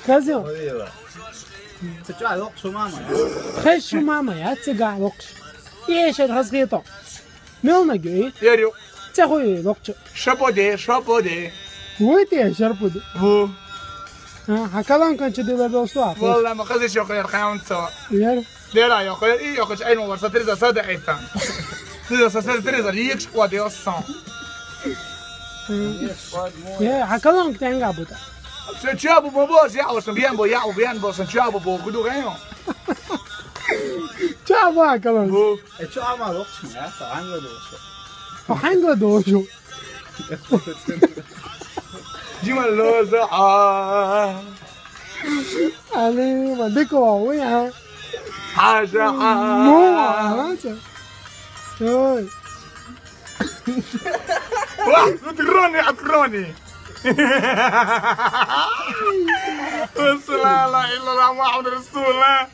كذا تجوا على وقت شو ماما خش شو ماما يا تقع وقت ايش الخصيطة ملنا جوي يريو تاخوي وقت شابودي ويتي شربود بو هكذا كان تدي ببوسوا والله ما خذش يا خيان سوا يا ديرا يا اخي اي اخي اي مو ورثه تريزا صدق ايتا تريزا ليكش وادي الصان هكذا كنت هنقع بوتا سنشابو بوبوس يا وسن بيان بو سنشابو بو كدو غيو تشابو هكذا بو شو عمل وقت ما تعاني وحنقل دوشو جمال لوزا أنا ما ديكوا ويا حاجة مو عارفة شوي واه تقروني بس لا اله الا الله محمد رسول الله